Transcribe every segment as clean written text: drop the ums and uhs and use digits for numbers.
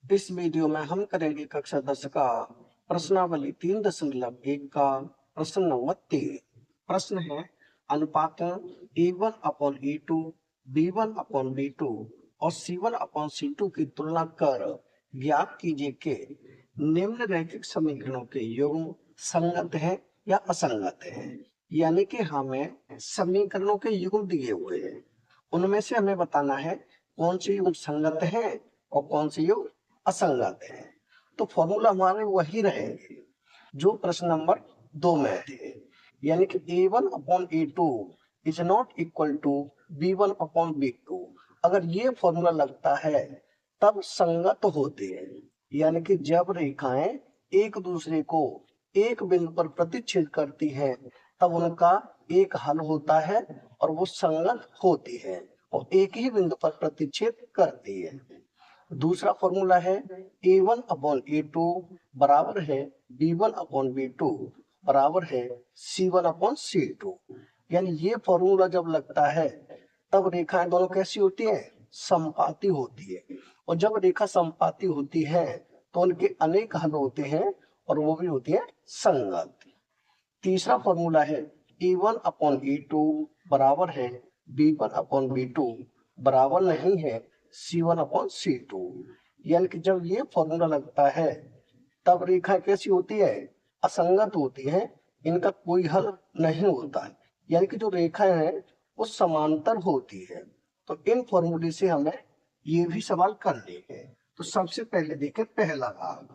इस वीडियो में हम करेंगे कक्षा 10 का प्रश्नावली 3.1 का प्रश्न नंबर 3। प्रश्न है अनुपातों A1/A2, B1/B2 और C1/C2 की तुलना कर ज्ञात कीजिए कि निम्न रैखिक समीकरणों के युग्म संगत है या असंगत है। यानी कि हमें समीकरणों के युग्म दिए हुए हैं, उनमें से हमें बताना है कौन से युग्म संगत है और कौन से युग्म असंगत है। तो फॉर्मूला हमारे वही रहेंगे जो प्रश्न नंबर 2 में थे, यानी कि A1/A2 is not equal to B1/B2। अगर ये फॉर्मूला लगता है तब संगत होते हैं, यानी कि जब रेखाएं एक दूसरे को एक बिंदु पर प्रतिच्छेद करती हैं तब उनका एक हल होता है और वो संगत होती है और एक ही बिंदु पर प्रतिच्छेद करती है। दूसरा फॉर्मूला है A1/A2 बराबर है B1/B2 बराबर है C1/C2। यानी ये फॉर्मूला जब लगता है तब रेखाएं दोनों कैसी होती हैं, समपाती होती है, और जब रेखा समपाती होती है तो उनके अनेक हल होते हैं और वो भी होती है संगत। तीसरा फॉर्मूला है A1/A2 बराबर है B1/B2 बराबर नहीं है C1/C2। यानी कि जब ये फॉर्मूला लगता है तब रेखा कैसी होती है, असंगत होती है, इनका कोई हल नहीं होता है, यानी कि जो रेखा है वो समांतर होती है। तो इन फॉर्मूले से हमें ये भी सवाल करने हैं। तो सबसे पहले देखें पहला भाग।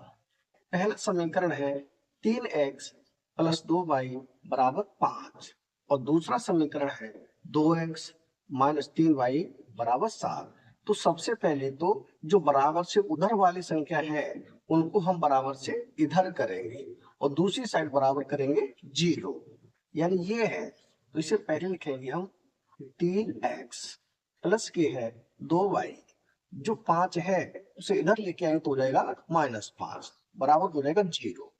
पहला समीकरण है 3x + 2y = 5 और दूसरा समीकरण है 2x - 3y = 7। तो सबसे पहले तो जो बराबर से उधर वाली संख्या है उनको हम बराबर से इधर करेंगे और दूसरी साइड बराबर करेंगे 0, यानी ये है। तो इसे पहले लिखेंगे हम 3x प्लस के है 2y, जो 5 है उसे इधर लेके आएंगे तो हो जाएगा -5 बराबर हो जाएगा 0।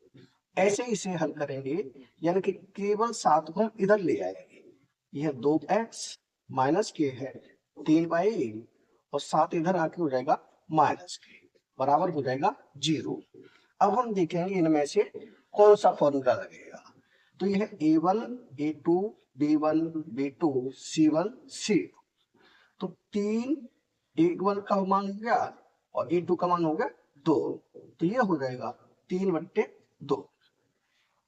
ऐसे इसे हल करेंगे, यानी कि केवल 7 को हम इधर ले आएंगे। यह 2x माइनस के है 3y और 7 इधर आके हो जाएगा -k बराबर हो जाएगा 0। अब हम देखेंगे इनमें से कौन सा फॉर्मूला लगेगा। तो यह A1, A2, B1, B2, C1, C2। तो 3 A1 का मान हो गया और A2 का मान हो गया 2, तो ये हो जाएगा 3/2।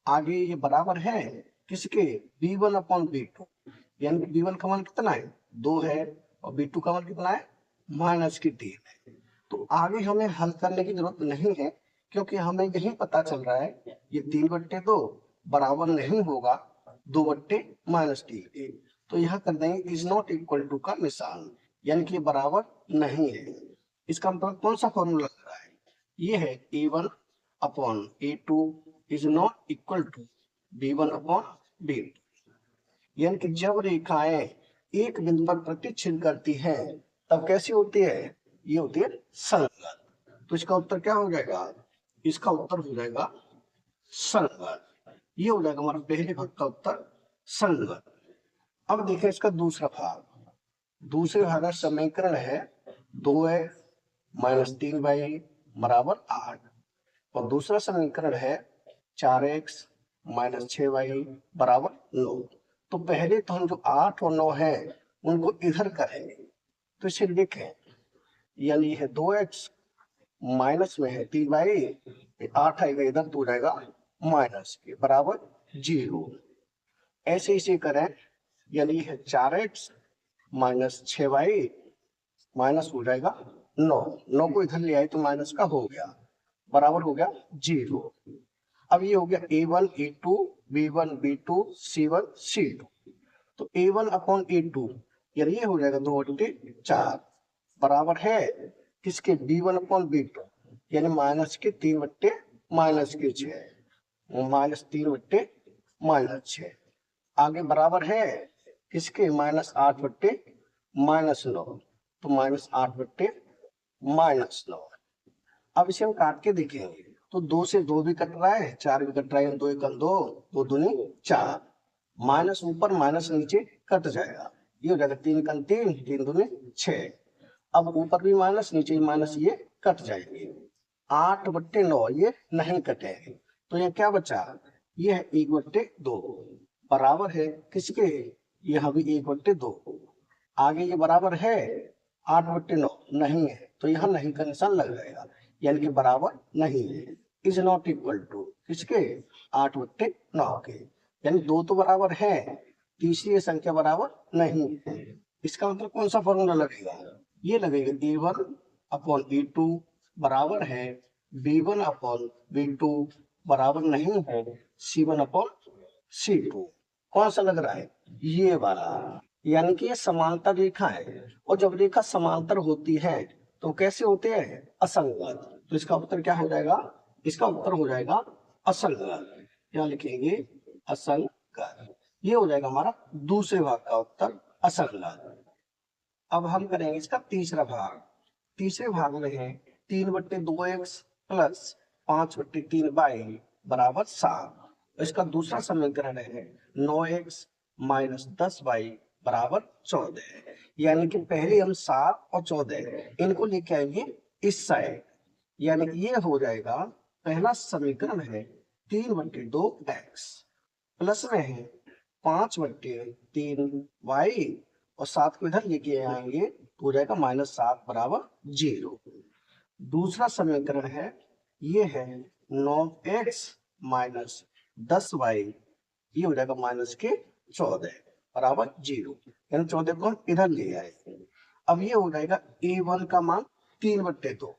आगे ये बराबर है किसके, B1/B2, यानी कि B1 का मान कितना है 2 है और B2 का मान कितना है -3 है। तो आगे हमें हल करने की जरूरत नहीं है, क्योंकि हमें यही पता चल रहा है ये 3/2 बराबर नहीं होगा 2/-3। तो यह कर देंगे इज नॉट इक्वल टू का निशान, यानी कि बराबर नहीं है। इसका मतलब कौन सा फॉर्मूला लग रहा है, ये है A1/A2 is not equal to B1/B2। यानी कि जब रेखाएं एक बिंदु पर प्रतिच्छेद करती हैं तब कैसी होती है, ये होती है संगत। तो इसका उत्तर क्या हो जाएगा, इसका उत्तर हो जाएगा संगत। ये हो जाएगा हमारा पहले भाग का उत्तर संगत। अब देखें इसका दूसरा भाग। दूसरे भाग का समीकरण है 2x - 3y = 8 और दूसरा समीकरण है 4x - 6y = 9। तो पहले तो हम जो 8 और 9 है उनको इधर करेंगे, तो इसे लिखें, यानी है 2x माइनस में है 3y, 8 आएगा इधर तो हो जाएगा -के बराबर 0। ऐसे इसे करें, यानी है 4x - 6y माइनस हो जाएगा 9 को इधर ले आए तो माइनस का हो गया बराबर हो गया 0। अब ये हो गया A1, A2, B1, B2, C1, C2। तो A1/A2 यानी ये हो जाएगा 2/4 बराबर है किसके, B1/B2 यानी -3/-6 -3/-6। आगे बराबर है किसके, -8/-9, तो -8/-9। अब इसे हम काट के देखेंगे तो 2 से 2 भी कट रहा है, 4 भी कट रहा है, 2 1 2, 2 दूनी 4, माइनस ऊपर माइनस नीचे कट जाएगा, ये हो जाएगा 3 1 3, 3 दूनी 6। अब ऊपर भी माइनस नीचे भी माइनस, ये कट जाएंगे। 8/9 ये नहीं कटे, तो ये क्या बचा, ये है 1/2 बराबर है किसके, यहाँ भी 1/2। आगे ये बराबर है 8/9 नहीं है, तो यहाँ नहीं का निशान लग जाएगा, यानी कि बराबर नहीं है। इज नॉट इक्वल टू किसके, 8/9 के, यानी दो तो बराबर है, तीसरी संख्या बराबर नहीं है। इसका मतलब कौन सा फॉर्मूला लगेगा, ये लगेगा A1/A2 बराबर है B1/B2 बराबर नहीं है C1/C2। कौन सा लग रहा है, ये वाला, यानी कि ये समांतर रेखा है, और जब रेखा समांतर होती है तो कैसे होते हैं, असंगत। तो इसका उत्तर क्या हो जाएगा, इसका उत्तर हो जाएगा असंगत, क्या लिखेंगे, असंगत। ये हो जाएगा हमारा दूसरे भाग का उत्तर असंगत। अब हम करेंगे इसका तीसरा भाग। तीसरे भाग में है 3/2x प्लस 5/3y बराबर 7। इसका दूसरा समीकरण है 9x माइनस 10y बराबर 14। यानी कि पहले हम 7 और 14 इनको लेके आएंगे इस साइड, यानी कि ये हो जाएगा, पहला समीकरण है 3/2x प्लस में है 5/3y और 7 को इधर लेके आएंगे तो हो जाएगा -7 बराबर 0। दूसरा समीकरण है, ये है 9x माइनस 10y, ये हो जाएगा -14 बराबर 0, यानी 14 को हम इधर ले आए। अब ये हो जाएगा A1 का मान 3/2,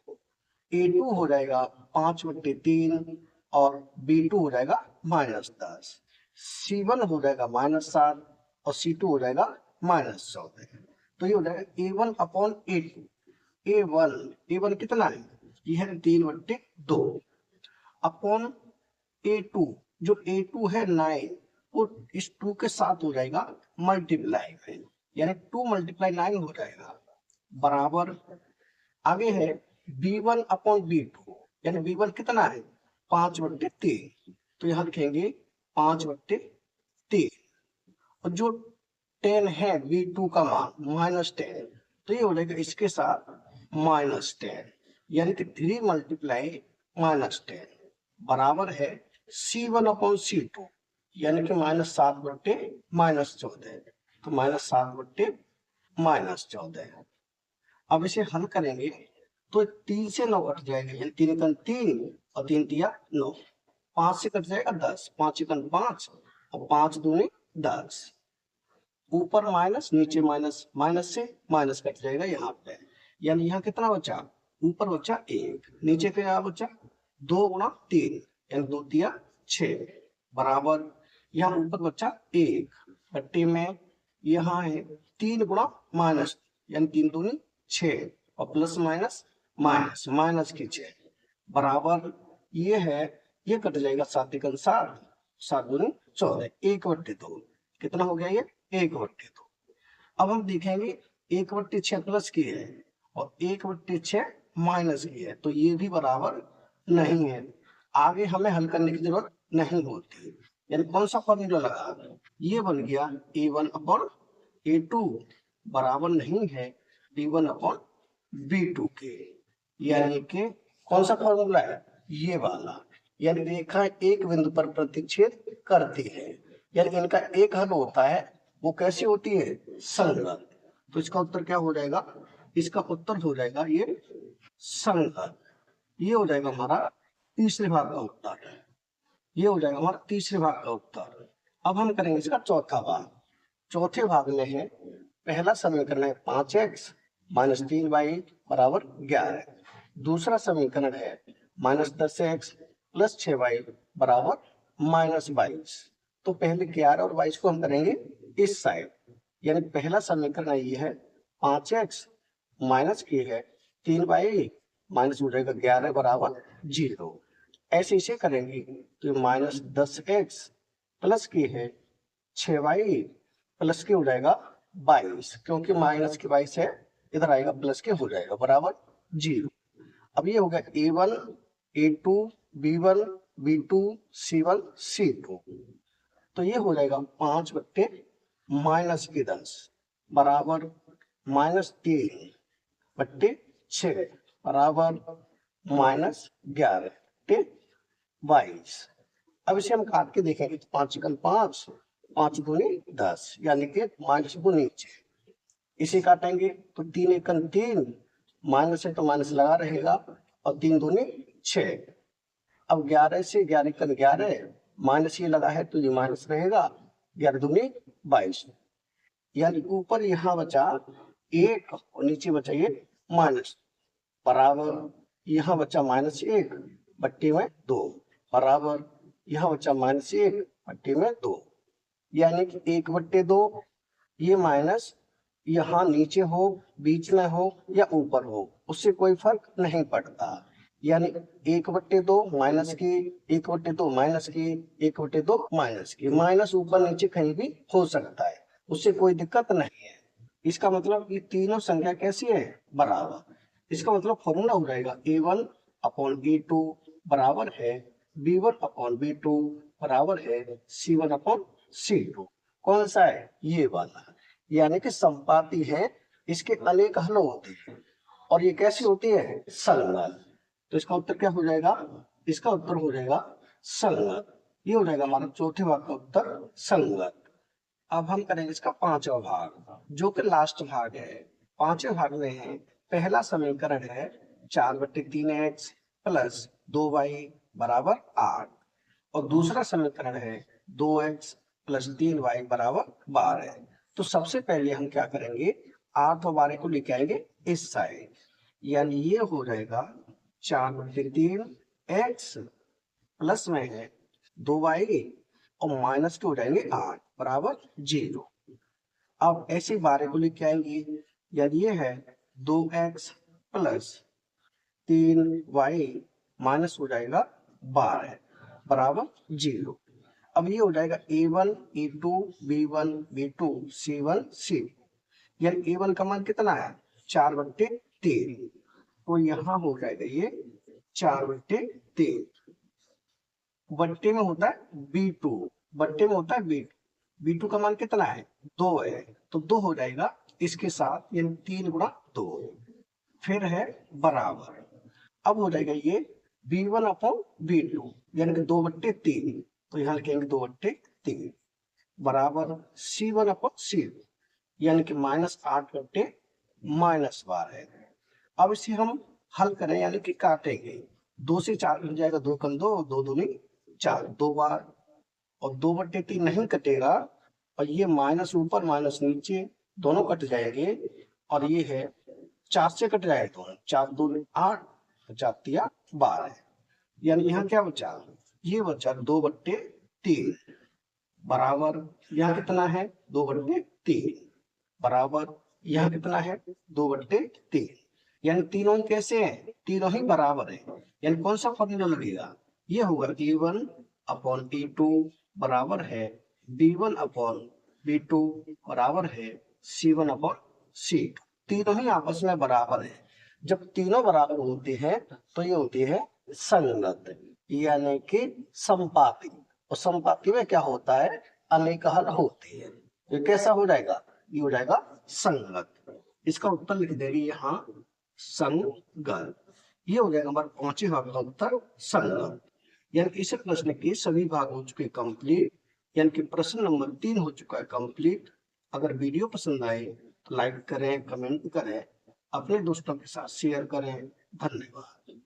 A2 हो जाएगा 5/3 और B2 हो जाएगा -10, C1 हो जाएगा -7 और C2 हो जाएगा -14। तो ये हो जाएगा A1/A2। A1 कितना है, ये है 3/2 अपॉन A2, जो A2 है 9, वो इस 2 के साथ हो जाएगा मल्टीप्लाई में, यानी 2 × 9 हो जाएगा बराबर। आगे है B1/B2, यानी B1 कितना है 5/3, तो यहाँ लिखेंगे 5/3, और जो 10 है V2 का मान -10, तो ये हो जाएगा इसके साथ -10, यानी कि 3 × -10 बराबर है C1/C2, यानी कि -7/14, तो -7/14। अब इसे हल करेंगे तो 3 से 9 कट जाएगा, यानी 3 × 3 और 3 × 9, 5 से कट जाएगा 10, 5 × 5 और 5 दूनी 10, ऊपर माइनस नीचे माइनस, माइनस से माइनस कट जाएगा यहाँ पे, यानी यहाँ कितना बचा, ऊपर बचा 1, नीचे क्या बचा 2 × 3, यानी 2 × 3 = 6 बराबर, यहाँ ऊपर बचा 1 बट्टे में, यहाँ है 3 × माइनस, यानी 3 दूनी 6 और प्लस माइनस माइनस, माइनस की 6 बराबर, ये है, ये कट जाएगा 7 × 7, 7 दूनी 14, 1/2 कितना हो गया, ये 1/2। अब हम देखेंगे 1/6 प्लस की है और 1/6 माइनस की है, तो ये भी बराबर नहीं है, आगे हमें हल करने की जरूरत नहीं होती, यानी कौन सा फॉर्मूला लगा, ये बन गया A1/A2 बराबर नहीं है B1/B2 के, यानी कि कौन सा फॉर्मूला है, ये वाला, यानी रेखा एक बिंदु पर प्रतिच्छेद करती है, यानी इनका एक हल होता है, वो कैसी होती है, संगत। तो इसका उत्तर क्या हो जाएगा, इसका उत्तर हो जाएगा ये संगत। ये हो जाएगा हमारा तीसरे भाग का उत्तर, ये हो जाएगा हमारा तीसरे भाग का उत्तर। अब हम करेंगे इसका चौथा भाग। चौथे भाग में है, पहला समीकरण है 5x माइनस 3y बराबर 11, दूसरा समीकरण है -10x प्लस 6y बराबर -22। तो पहले 11 और 22 को हम करेंगे इस साइड, यानी पहला समीकरण ये है 5x माइनस की है 3y माइनस हो जाएगा 11 बराबर 0, ऐसे इसे करेंगे तो -10x प्लस की है 6y प्लस के हो जाएगा 22, क्योंकि माइनस के 22 है, इधर आएगा प्लस के हो जाएगा बराबर 0। अब ये हो गया A1 A2 B1 B2 C1 C2, तो ये हो जाएगा 5/-10 बराबर -3/6 बराबर -11 ठीक 22। अब इसे हम काट के देखेंगे तो 5 एकम 5, 5 दूनी 10 यानी कि माइनस को नीचे इसे काटेंगे तो 3 एकम 3, माइनस है तो माइनस लगा रहेगा और 3 दूनी 6। अब 11 से 11 एकम 11, माइनस ये लगा है तो ये माइनस रहेगा, 11 दूनी 22 यानी ऊपर यहाँ बचा 1 और नीचे बचा ये माइनस बराबर यहाँ बचा -1 बट्टे में 2 बराबर यहाँ बचा -1 बट्टे में 2 यानी कि 1/2 ये माइनस यहाँ नीचे हो, बीच में हो या ऊपर हो उससे कोई फर्क नहीं पड़ता। यानी 1/2 माइनस की, 1/2 माइनस की, 1/2 माइनस की, माइनस ऊपर नीचे कहीं भी हो सकता है उससे कोई दिक्कत नहीं है। इसका मतलब ये तीनों संख्या कैसी है बराबर। इसका मतलब फॉर्मूला हो जाएगा A1/A2 बराबर है B1/B2 बराबर है C1/C2। कौन सा है ये वाला, यानी कि संपाती है, इसके अनेक हल होते हैं और ये कैसी होती है संगत। तो इसका उत्तर क्या हो जाएगा, इसका उत्तर हो जाएगा संगत। ये हो जाएगा हमारा चौथे भाग का उत्तर संगत। अब हम करेंगे इसका पांचवा भाग जो कि लास्ट भाग है। पांचवे भाग में है पहला समीकरण है 4/3x प्लस 2y बराबर 8 और दूसरा समीकरण है 2x प्लस 3y बराबर 12। तो सबसे पहले हम क्या करेंगे 8 और 12 को लेके आएंगे इस साइड, यानी ये हो जाएगा 4/3x प्लस में है 2y और माइनस के हो जाएंगे 8 बराबर 0। अब ऐसे 12 को लेके आएंगे, यानी ये है 2x प्लस 3y माइनस हो जाएगा 12 बराबर 0। अब ये हो जाएगा A1 A2 B1 B2 C1 C, यानी A1 का मान कितना है 4/3, तो यहाँ हो जाएगा ये 4/3। बट्टे में होता है B2, बट्टे में होता है B2, B2 का मान कितना है 2 है तो 2 हो जाएगा इसके साथ, यानी 3 गुणा 2। फिर है बराबर, अब हो जाएगा ये B1/B2 यानी कि 2/3, तो यहाँ लिखेंगे 2/3 बराबर C1/C2 यानी कि -8/12। अब इसे हम हल करें यानी कि काटेंगे, 2 से 4 कट जाएगा, 2 कम 2, 2 दूनी 4 दो बार और 2/3 नहीं कटेगा और ये माइनस ऊपर माइनस नीचे दोनों कट जाएंगे और ये है 4 से कट जाएगा दोनों, 4 दूनी 8 4 तिया 12, यानी यहाँ क्या बचा, ये बचा 2/3 बराबर यहाँ कितना है 2/3 बराबर यहाँ कितना है 2/3, यानी तीनों ही कैसे हैं, तीनों ही बराबर है। यानी कौन सा फॉर्मूला लगेगा, ये होगा A1/A2 बराबर है B1/B2 बराबर है C1/C2। तीनों ही आपस में बराबर है। जब तीनों बराबर होते हैं तो ये होती है संगत यानी कि संपाती, और संपाती में क्या होता है अनेक हल होते हैं। ये कैसा हो जाएगा, ये हो जाएगा संगत। इसका उत्तर लिख देंगे यहाँ संगत। ये हो जाएगा हमारा पांचवें भाग का उत्तर संगत। यानी कि इस प्रश्न के सभी भाग हो चुके कंप्लीट, यानी कि प्रश्न नंबर 3 हो चुका है कंप्लीट। अगर वीडियो पसंद आए तो लाइक करें, कमेंट करें, अपने दोस्तों के साथ शेयर करें। धन्यवाद।